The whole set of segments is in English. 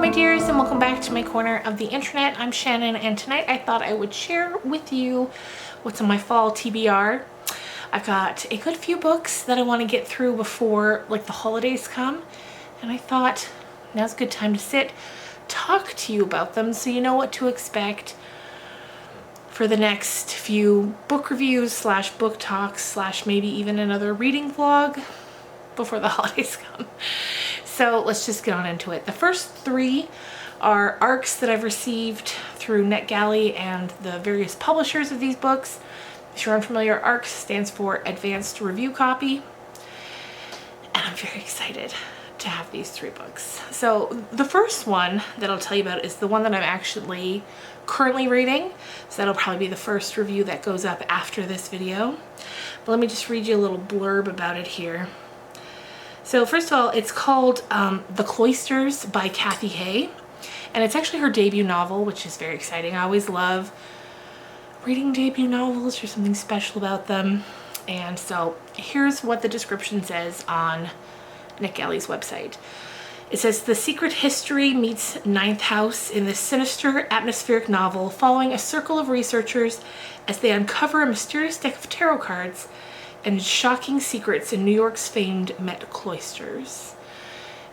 my dears, and welcome back to my corner of the internet. I'm Shannon, and tonight I thought I would share with you what's on my fall TBR. I've got a good few books that I want to get through before the holidays come, and I thought now's a good time to sit, talk to you about them so you know what to expect for the next few book reviews slash book talks slash maybe even another reading vlog before the holidays come. So let's just get on into it. The first three are ARCs that I've received through NetGalley and the various publishers of these books. If you're unfamiliar, ARCs stands for Advanced Review Copy. And I'm very excited to have these three books. So the first one that I'll tell you about is the one that I'm actually currently reading. So that'll probably be the first review that goes up after this video. But let me just read you a little blurb about it here. So first of all, it's called The Cloisters by Kathy Hay, and it's actually her debut novel, which is very exciting. I always love reading debut novels. There's something special about them. And so here's what the description says on NetGalley's website. It says, the secret history meets Ninth House in this sinister, atmospheric novel following a circle of researchers as they uncover a mysterious deck of tarot cards and shocking secrets in New York's famed Met Cloisters.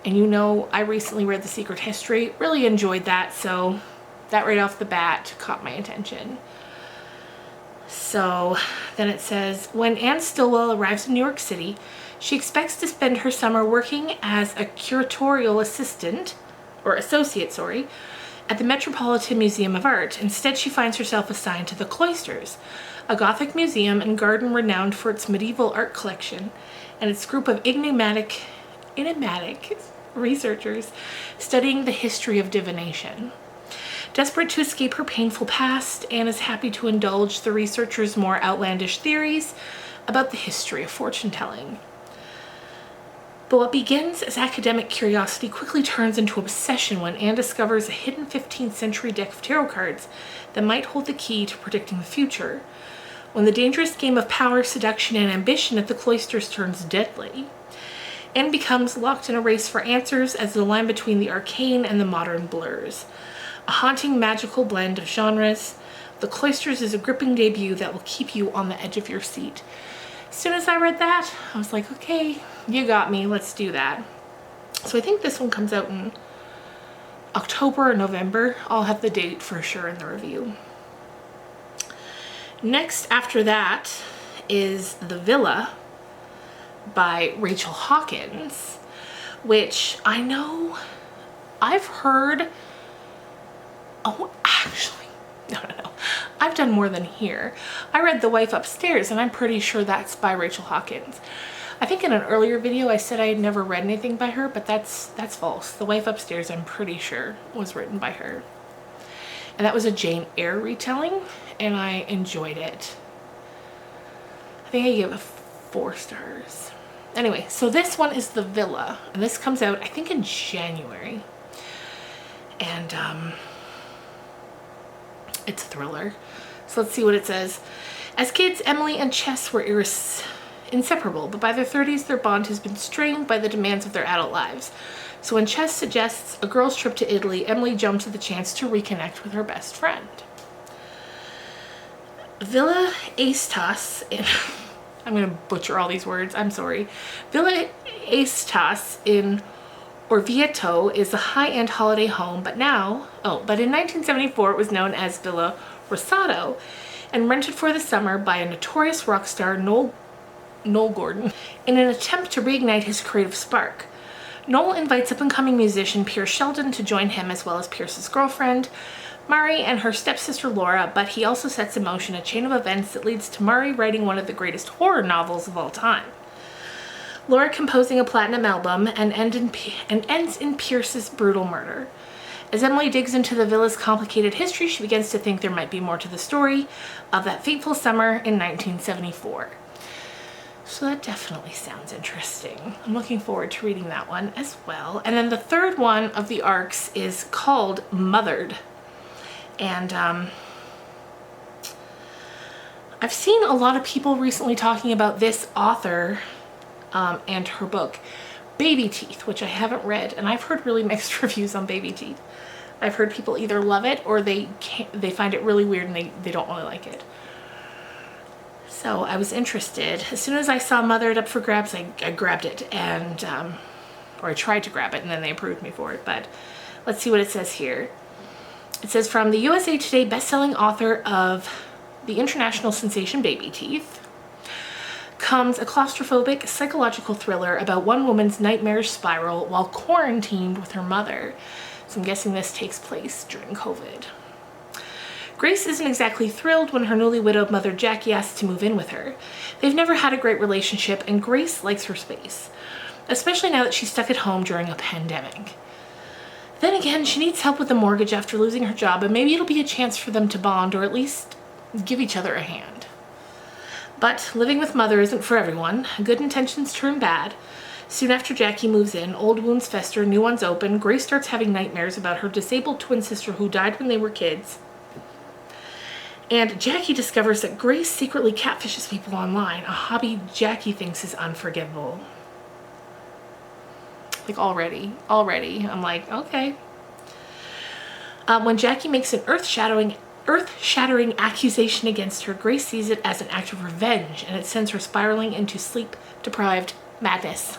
And you know, I recently read The Secret History, really enjoyed that, so that right off the bat caught my attention. So then it says, when Anne Stillwell arrives in New York City, she expects to spend her summer working as a curatorial assistant, or associate, sorry, at the Metropolitan Museum of Art. Instead, she finds herself assigned to the Cloisters, a Gothic museum and garden renowned for its medieval art collection and its group of enigmatic researchers studying the history of divination. Desperate to escape her painful past, Anne is happy to indulge the researchers' more outlandish theories about the history of fortune-telling. But what begins as academic curiosity quickly turns into obsession when Anne discovers a hidden 15th century deck of tarot cards that might hold the key to predicting the future. When the dangerous game of power, seduction, and ambition at the Cloisters turns deadly, Anne becomes locked in a race for answers as the line between the arcane and the modern blurs. A haunting, magical blend of genres, The Cloisters is a gripping debut that will keep you on the edge of your seat. As soon as I read that, I was like, okay, you got me, let's do that. So I think this one comes out in October or November. I'll have the date for sure in the review. Next after that is The Villa by Rachel Hawkins, which I know I've heard, no. I've done more than here. I read The Wife Upstairs, and I'm pretty sure that's by Rachel Hawkins. I think in an earlier video I said I had never read anything by her, but that's false. The Wife Upstairs, I'm pretty sure, was written by her. And that was a Jane Eyre retelling, and I enjoyed it. I think I gave it 4 stars. Anyway, so this one is The Villa, and this comes out, I think, in January. And it's a thriller. So let's see what it says. As kids, Emily and Chess were inseparable, but by their 30s, their bond has been strained by the demands of their adult lives. So when Chess suggests a girl's trip to Italy, Emily jumps at the chance to reconnect with her best friend. Villa Aestas in I'm going to butcher all these words, I'm sorry. Villa Aestas in Orvieto is a high-end holiday home, but in 1974 it was known as Villa Rosato and rented for the summer by a notorious rock star, Noel Gordon, in an attempt to reignite his creative spark. Noel invites up-and-coming musician Pierce Sheldon to join him, as well as Pierce's girlfriend, Mari, and her stepsister Laura, but he also sets in motion a chain of events that leads to Mari writing one of the greatest horror novels of all time. Laura composing a platinum album and ends in Pierce's brutal murder. As Emily digs into the villa's complicated history, she begins to think there might be more to the story of that fateful summer in 1974. So that definitely sounds interesting. I'm looking forward to reading that one as well. And then the third one of the ARCs is called Mothered. And I've seen a lot of people recently talking about this author and her book. Baby Teeth, which I haven't read, and I've heard really mixed reviews on Baby Teeth. I've heard people either love it or they find it really weird and they don't really like it. So I was interested. As soon as I saw Mother It Up for Grabs, I grabbed it, and or I tried to grab it, and then they approved me for it. But let's see what it says here. It says, from the USA Today bestselling author of the international sensation Baby Teeth comes a claustrophobic psychological thriller about one woman's nightmarish spiral while quarantined with her mother. So I'm guessing this takes place during COVID. Grace isn't exactly thrilled when her newly widowed mother Jackie asks to move in with her. They've never had a great relationship, and Grace likes her space, especially now that she's stuck at home during a pandemic. Then again, she needs help with the mortgage after losing her job, and maybe it'll be a chance for them to bond or at least give each other a hand. But living with Mother isn't for everyone. Good intentions turn bad. Soon after Jackie moves in, old wounds fester, new ones open. Grace starts having nightmares about her disabled twin sister who died when they were kids. And Jackie discovers that Grace secretly catfishes people online, a hobby Jackie thinks is unforgivable. Like already, I'm like, okay. When Jackie makes an earth-shattering accusation against her, Grace sees it as an act of revenge, and it sends her spiraling into sleep-deprived madness.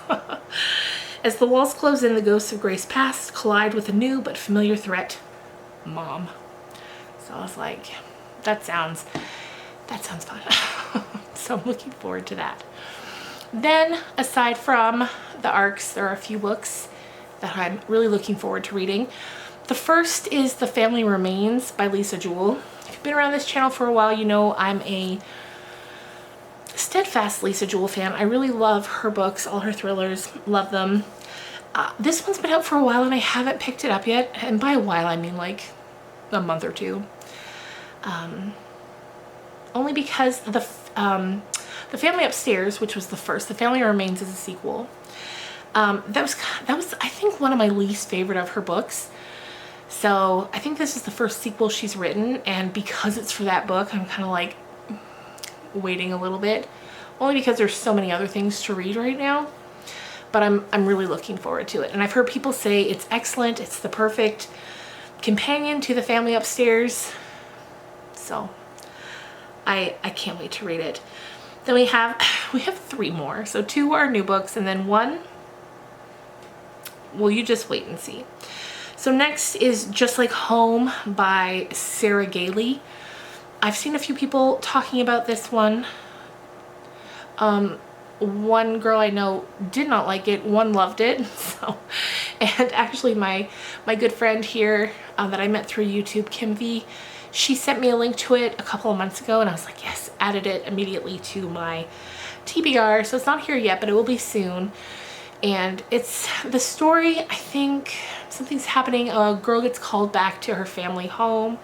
As the walls close in, the ghosts of Grace's past collide with a new but familiar threat, Mom. So I was like, that sounds fun. So I'm looking forward to that. Then, aside from the ARCs, there are a few books that I'm really looking forward to reading. The first is The Family Remains by Lisa Jewell. If you've been around this channel for a while, you know I'm a steadfast Lisa Jewell fan. I really love her books, all her thrillers, love them. This one's been out for a while and I haven't picked it up yet. And by a while, I mean like a month or two. Only because the Family Upstairs, which was the first, The Family Remains is a sequel. That was I think one of my least favorite of her books. So I think this is the first sequel she's written, and because it's for that book, I'm kind of like waiting a little bit, only because there's so many other things to read right now. But I'm really looking forward to it, and I've heard people say it's excellent. It's the perfect companion to The Family Upstairs. So I can't wait to read it. Then we have 3 more. So 2 are new books, and then 1, well, you just wait and see. So next is Just Like Home by Sarah Gailey. I've seen a few people talking about this one. One girl I know did not like it, one loved it. So, and actually my good friend here that I met through YouTube, Kim V, she sent me a link to it a couple of months ago, and I was like, yes, added it immediately to my TBR. So it's not here yet, but it will be soon. And it's the story, I think something's happening. A girl gets called back to her family home.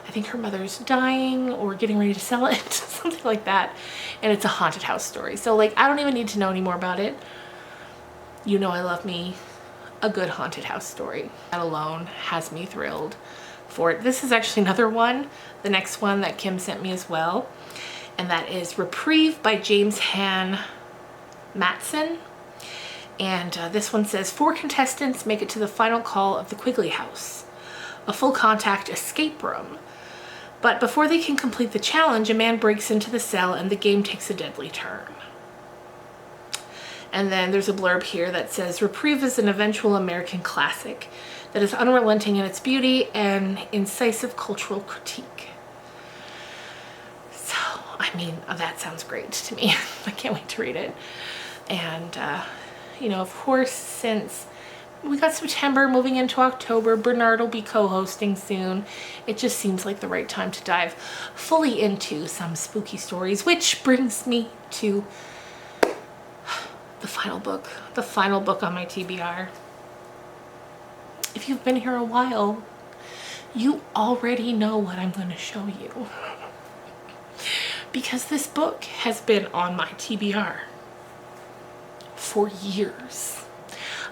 I think her mother's dying or getting ready to sell it, something like that. And it's a haunted house story. So like, I don't even need to know any more about it. You know I love me a good haunted house story. That alone has me thrilled for it. This is actually another one, the next one that Kim sent me as well. And that is Reprieve by James Han Matson. And this one says, 4 contestants make it to the final call of the Quigley House, a full contact escape room. But before they can complete the challenge, a man breaks into the cell and the game takes a deadly turn. And then there's a blurb here that says, Reprieve is an eventual American classic that is unrelenting in its beauty and incisive cultural critique. So, I mean, that sounds great to me. I can't wait to read it. And, you know, of course, since we got September moving into October, Bernard will be co-hosting soon. It just seems like the right time to dive fully into some spooky stories, which brings me to the final book on my TBR. If you've been here a while, you already know what I'm going to show you. Because this book has been on my TBR for years.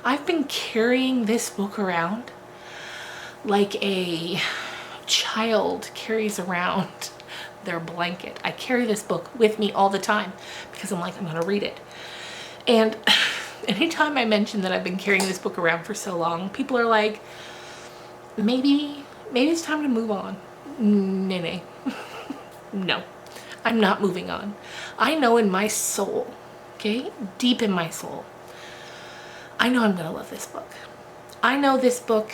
I've been carrying this book around like a child carries around their blanket. I carry this book with me all the time because I'm like, I'm gonna read it. And Anytime I mention that I've been carrying this book around for so long, people are like, maybe it's time to move on. Nay. No, I'm not moving on. I know in my soul, okay, deep in my soul, I know I'm gonna love this book. I know this book,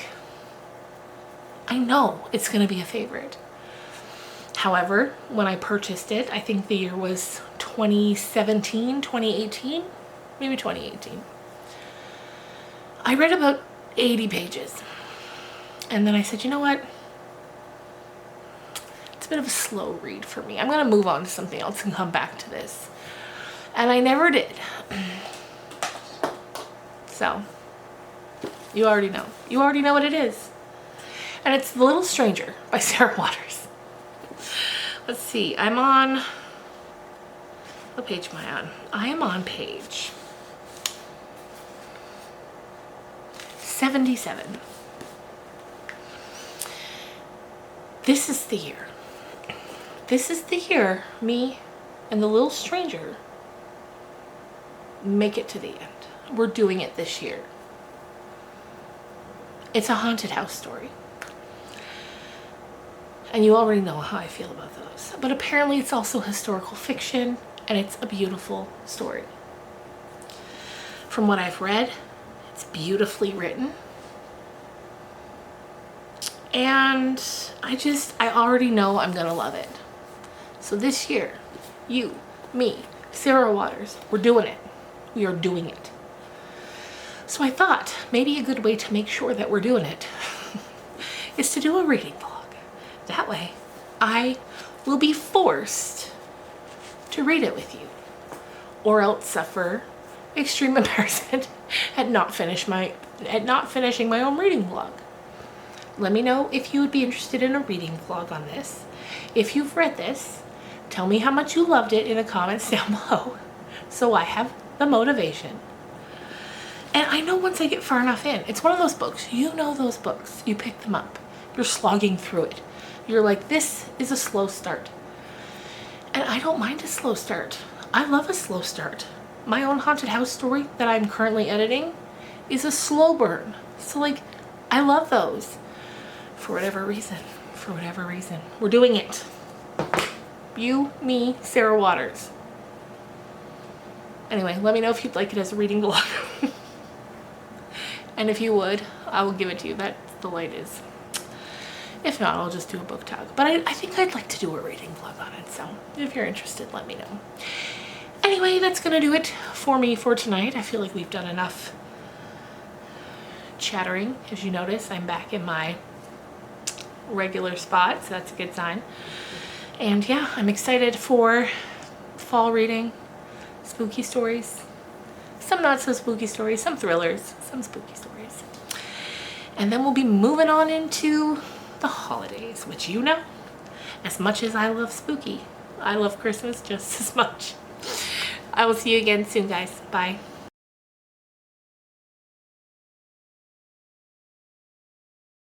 I know it's gonna be a favorite. However, when I purchased it, I think the year was 2017, 2018, maybe 2018. I read about 80 pages. And then I said, you know what? It's a bit of a slow read for me. I'm gonna move on to something else and come back to this. And I never did. So, you already know. You already know what it is. And it's The Little Stranger by Sarah Waters. Let's see, I'm on, what page am I on? I am on page 77. This is the year. This is the year me and The Little Stranger make it to the end. We're doing it this year. It's a haunted house story. And you already know how I feel about those. But apparently it's also historical fiction, and it's a beautiful story. From what I've read, it's beautifully written. And I already know I'm gonna love it. So this year, you, me, Sarah Waters, we're doing it. We are doing it. So I thought maybe a good way to make sure that we're doing it is to do a reading vlog. That way, I will be forced to read it with you, or else suffer extreme embarrassment at not finishing my own reading vlog. Let me know if you would be interested in a reading vlog on this. If you've read this, tell me how much you loved it in the comments down below, so I have the motivation. And I know once I get far enough in, it's one of those books, you know those books, you pick them up, you're slogging through it. You're like, this is a slow start. And I don't mind a slow start. I love a slow start. My own haunted house story that I'm currently editing is a slow burn. So like, I love those. For whatever reason, we're doing it. You, me, Sarah Waters. Anyway, let me know if you'd like it as a reading vlog. And if you would, I will give it to you. That's the light is. If not, I'll just do a book tag. But I think I'd like to do a reading vlog on it, so if you're interested, let me know. Anyway, that's gonna do it for me for tonight. I feel like we've done enough chattering. As you notice, I'm back in my regular spot, so that's a good sign. And yeah, I'm excited for fall reading, spooky stories, some not so spooky stories, some thrillers, some spooky stories. And then we'll be moving on into the holidays, which you know, as much as I love spooky, I love Christmas just as much. I will see you again soon, guys. Bye.